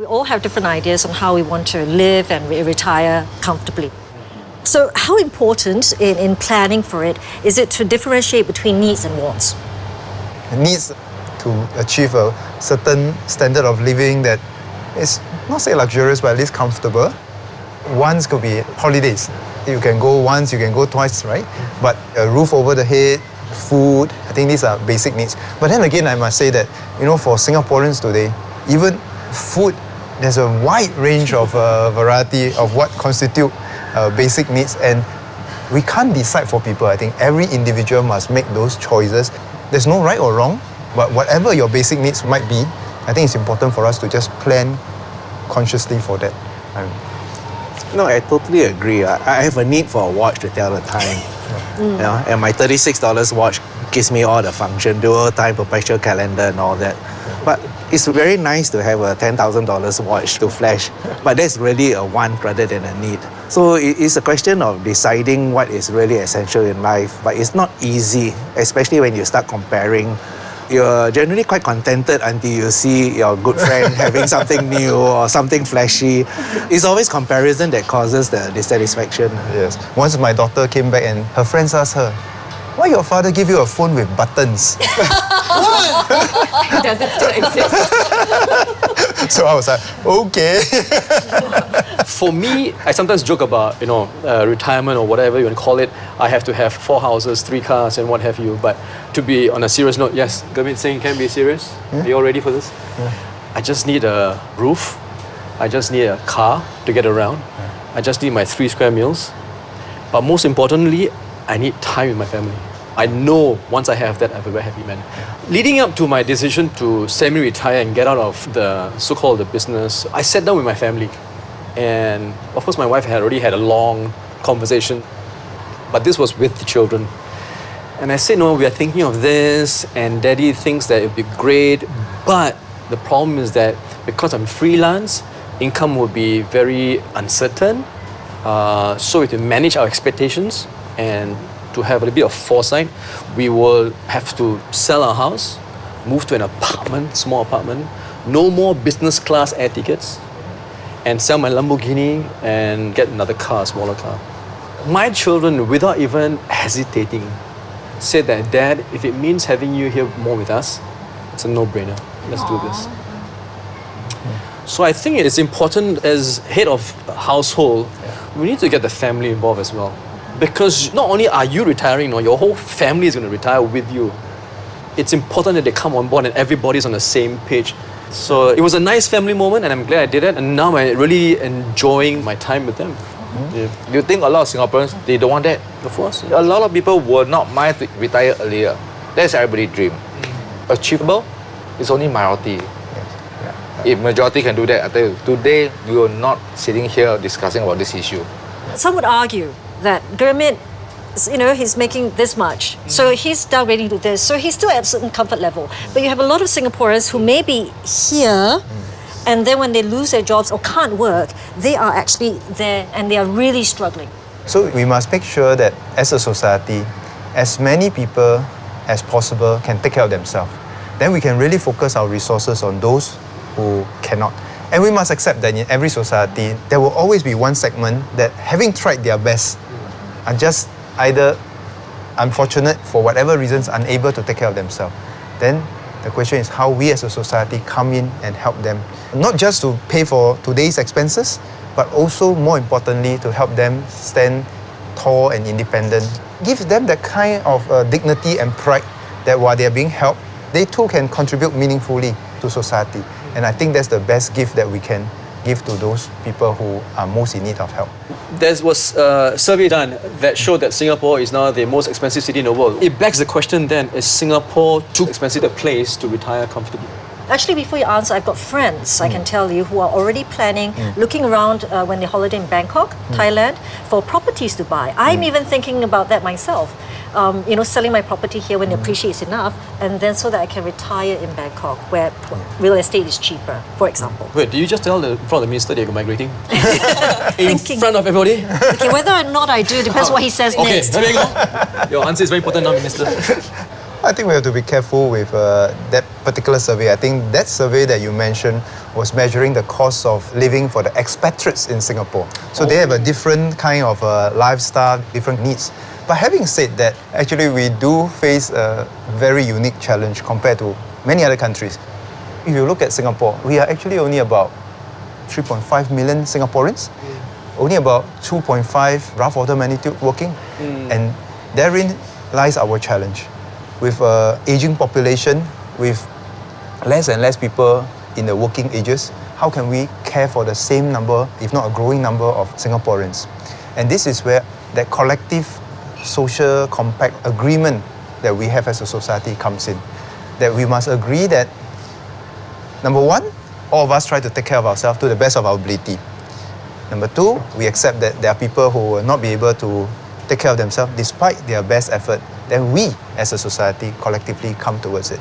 We all have different ideas on how we want to live and retire comfortably. So how important in planning for it is it to differentiate between needs and wants? Needs to achieve a certain standard of living that is not say luxurious, but at least comfortable. Wants could be holidays. You can go once, you can go twice, right? But a roof over the head, food, I think these are basic needs. But then again, I must say that, for Singaporeans today, even food, there's a wide range of variety of what constitute basic needs, and we can't decide for people. I think every individual must make those choices. There's no right or wrong, but whatever your basic needs might be, I think it's important for us to just plan consciously for that. No, I totally agree. I have a need for a watch to tell the time. And my $36 watch gives me all the function, dual time, perpetual calendar and all that. But it's very nice to have a $10,000 watch to flash. But that's really a want rather than a need. So it's a question of deciding what is really essential in life. But it's not easy, especially when you start comparing. You're generally quite contented until you see your good friend having something new or something flashy. It's always comparison that causes the dissatisfaction. Yes. Once my daughter came back and her friends asked her, why your father give you a phone with buttons? Does it still exist? So I was like, okay. For me, I sometimes joke about, retirement or whatever you want to call it. I have to have 4 houses, 3 cars and what have you. But to be on a serious note, yes, Gurmit Singh can be serious. Are you all ready for this? Yeah. I just need a roof. I just need a car to get around. Yeah. I just need my 3 square meals. But most importantly, I need time with my family. I know once I have that, I'm a very happy man. Leading up to my decision to semi-retire and get out of the so-called the business, I sat down with my family. And of course, my wife had already had a long conversation, but this was with the children. And I said, no, we are thinking of this, and Daddy thinks that it would be great, but the problem is that because I'm freelance, income will be very uncertain. So we have to manage our expectations, and to have a little bit of foresight, we will have to sell our house, move to an apartment, small apartment, no more business class air tickets, and sell my Lamborghini and get another car, a smaller car. My children, without even hesitating, said that, Dad, if it means having you here more with us, it's a no-brainer. Let's do this. So I think it is important as head of household, we need to get the family involved as well. Because not only are you retiring, your whole family is going to retire with you. It's important that they come on board and everybody's on the same page. So it was a nice family moment and I'm glad I did it. And now I'm really enjoying my time with them. Yeah. Do you think a lot of Singaporeans, they don't want that? Of course. A lot of people would not mind to retire earlier. That's everybody's dream. Achievable, it's only minority. If majority can do that, I tell you, today we are not sitting here discussing about this issue. Some would argue that Gurmit, he's making this much, so he's downgrading to this, so he's still at a certain comfort level. But you have a lot of Singaporeans who may be here, and then when they lose their jobs or can't work, they are actually there and they are really struggling. So we must make sure that as a society, as many people as possible can take care of themselves. Then we can really focus our resources on those who cannot. And we must accept that in every society, there will always be one segment that, having tried their best, are just either unfortunate, for whatever reasons, unable to take care of themselves. Then the question is how we as a society come in and help them. Not just to pay for today's expenses, but also, more importantly, to help them stand tall and independent. Give them that kind of dignity and pride that while they are being helped, they too can contribute meaningfully to society. And I think that's the best gift that we can give to those people who are most in need of help. There was a survey done that showed that Singapore is now the most expensive city in the world. It begs the question then, is Singapore too expensive a place to retire comfortably? Actually, before you answer, I've got friends, I can tell you, who are already planning, looking around when they holiday in Bangkok, Thailand, for properties to buy. I'm even thinking about that myself. Selling my property here when the appreciate is enough, and then so that I can retire in Bangkok, where real estate is cheaper, for example. Wait, do you just tell in front of the minister that you're migrating? In front of everybody? Okay, whether or not I do depends what he says next. Okay, there you go. Your answer is very important now, Minister. I think we have to be careful with that particular survey. I think that survey that you mentioned was measuring the cost of living for the expatriates in Singapore. So they have a different kind of lifestyle, different needs. But having said that, actually we do face a very unique challenge compared to many other countries. If you look at Singapore, we are actually only about 3.5 million Singaporeans, only about 2.5 rough order magnitude working, and therein lies our challenge. With an aging population, with less and less people in the working ages, how can we care for the same number, if not a growing number of Singaporeans? And this is where that collective social compact agreement that we have as a society comes in. That we must agree that, number one, all of us try to take care of ourselves to the best of our ability. Number two, we accept that there are people who will not be able to take care of themselves despite their best effort. Then we, as a society, collectively come towards it.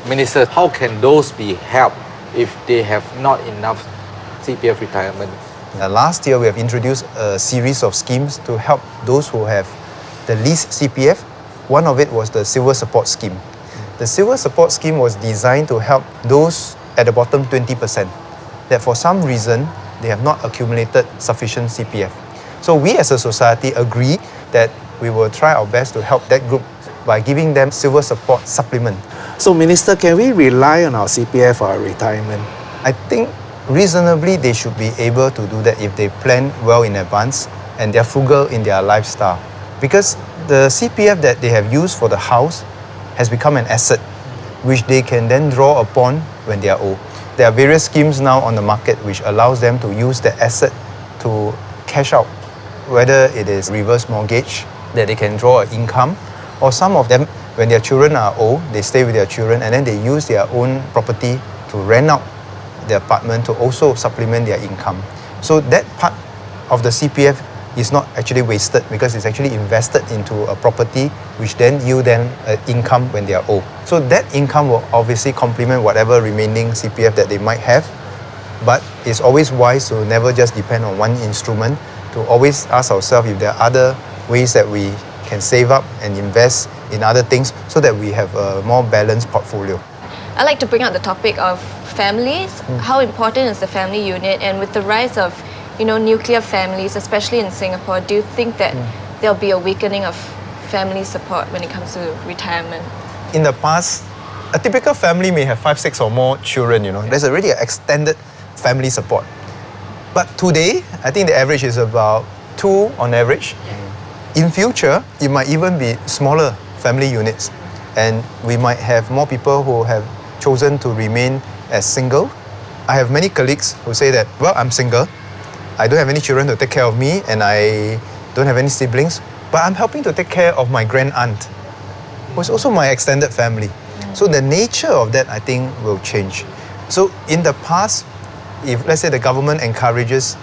Minister, how can those be helped if they have not enough CPF retirement? Last year, we have introduced a series of schemes to help those who have the least CPF. One of it was the Silver Support Scheme. The Silver Support Scheme was designed to help those at the bottom 20% that for some reason they have not accumulated sufficient CPF. So we as a society agree that we will try our best to help that group by giving them Silver Support Supplement. So, Minister, can we rely on our CPF for our retirement? I think reasonably they should be able to do that if they plan well in advance and they're frugal in their lifestyle. Because the CPF that they have used for the house has become an asset which they can then draw upon when they are old. There are various schemes now on the market which allows them to use the asset to cash out, whether it is reverse mortgage, that they can draw an income, or some of them, when their children are old, they stay with their children and then they use their own property to rent out their apartment to also supplement their income. So that part of the CPF is not actually wasted because it's actually invested into a property which then yield them an income when they are old. So that income will obviously complement whatever remaining CPF that they might have, but it's always wise to never just depend on one instrument, to always ask ourselves if there are other ways that we can save up and invest in other things so that we have a more balanced portfolio. I'd like to bring out the topic of families. How important is the family unit? And with the rise of, nuclear families, especially in Singapore, do you think that there'll be a weakening of family support when it comes to retirement? In the past, a typical family may have 5, 6 or more children, There's already an extended family support. But today, I think the average is about 2 on average. In future, it might even be smaller family units. And we might have more people who have chosen to remain as single. I have many colleagues who say that, well, I'm single, I don't have any children to take care of me, and I don't have any siblings, but I'm helping to take care of my grand aunt, who's also my extended family. So the nature of that, I think, will change. So in the past, if let's say the government encourages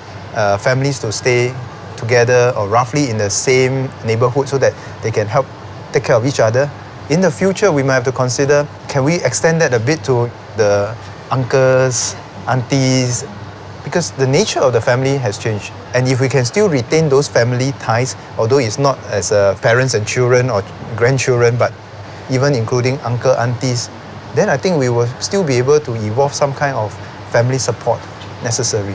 families to stay together or roughly in the same neighborhood so that they can help take care of each other, in the future we might have to consider, can we extend that a bit to the uncles, aunties, because the nature of the family has changed. And if we can still retain those family ties, although it's not as parents and children or grandchildren, but even including uncle, aunties, then I think we will still be able to evolve some kind of family support necessary.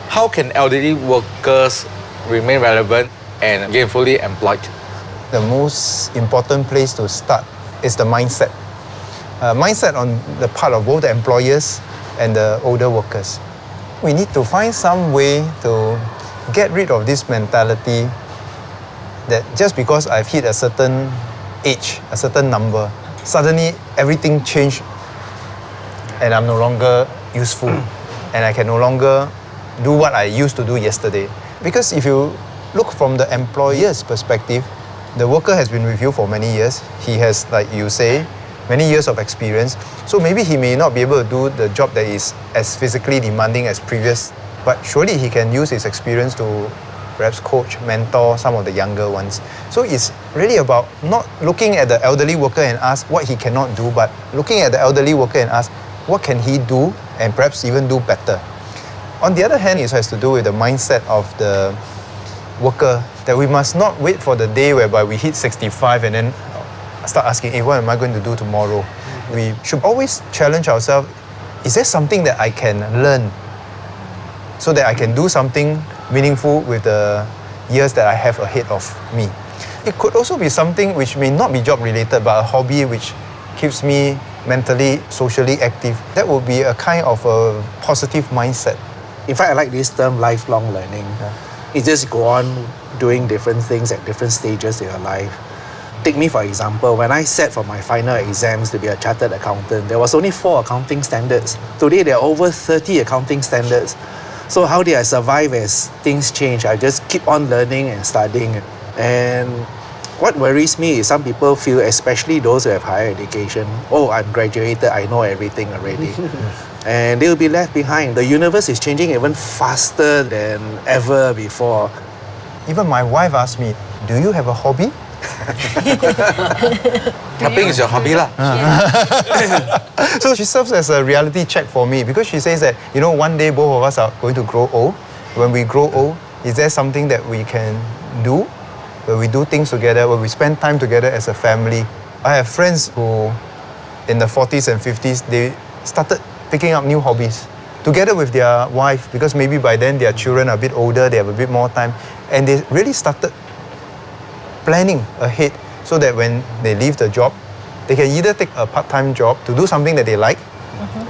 How can elderly workers remain relevant and gainfully employed? The most important place to start is the mindset. Mindset on the part of both the employers and the older workers. We need to find some way to get rid of this mentality that just because I've hit a certain age, a certain number, suddenly everything changed and I'm no longer useful and I can no longer do what I used to do yesterday. Because if you look from the employer's perspective, the worker has been with you for many years. He has, like you say, many years of experience. So maybe he may not be able to do the job that is as physically demanding as previous, but surely he can use his experience to perhaps coach, mentor some of the younger ones. So it's really about not looking at the elderly worker and ask what he cannot do, but looking at the elderly worker and ask what can he do and perhaps even do better. On the other hand, it has to do with the mindset of the worker, that we must not wait for the day whereby we hit 65 and then start asking, hey, what am I going to do tomorrow? We should always challenge ourselves, is there something that I can learn so that I can do something meaningful with the years that I have ahead of me? It could also be something which may not be job related, but a hobby which keeps me mentally, socially active. That would be a kind of a positive mindset. In fact, I like this term lifelong learning. You just go on doing different things at different stages in your life. Take me for example, when I sat for my final exams to be a chartered accountant, there was only 4 accounting standards. Today there are over 30 accounting standards. So how did I survive as things change? I just keep on learning and studying. And what worries me is some people feel, especially those who have higher education, oh, I'm graduated, I know everything already. And they'll be left behind. The universe is changing even faster than ever before. Even my wife asked me, do you have a hobby? Clubbing is your hobby lah. So she serves as a reality check for me because she says that, one day both of us are going to grow old. When we grow old, is there something that we can do? Where we do things together, where we spend time together as a family. I have friends who, in the 40s and 50s, they started picking up new hobbies together with their wife, because maybe by then their children are a bit older, they have a bit more time, and they really started planning ahead so that when they leave the job, they can either take a part-time job to do something that they like,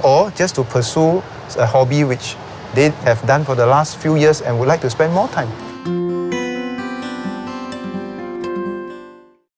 or just to pursue a hobby which they have done for the last few years and would like to spend more time.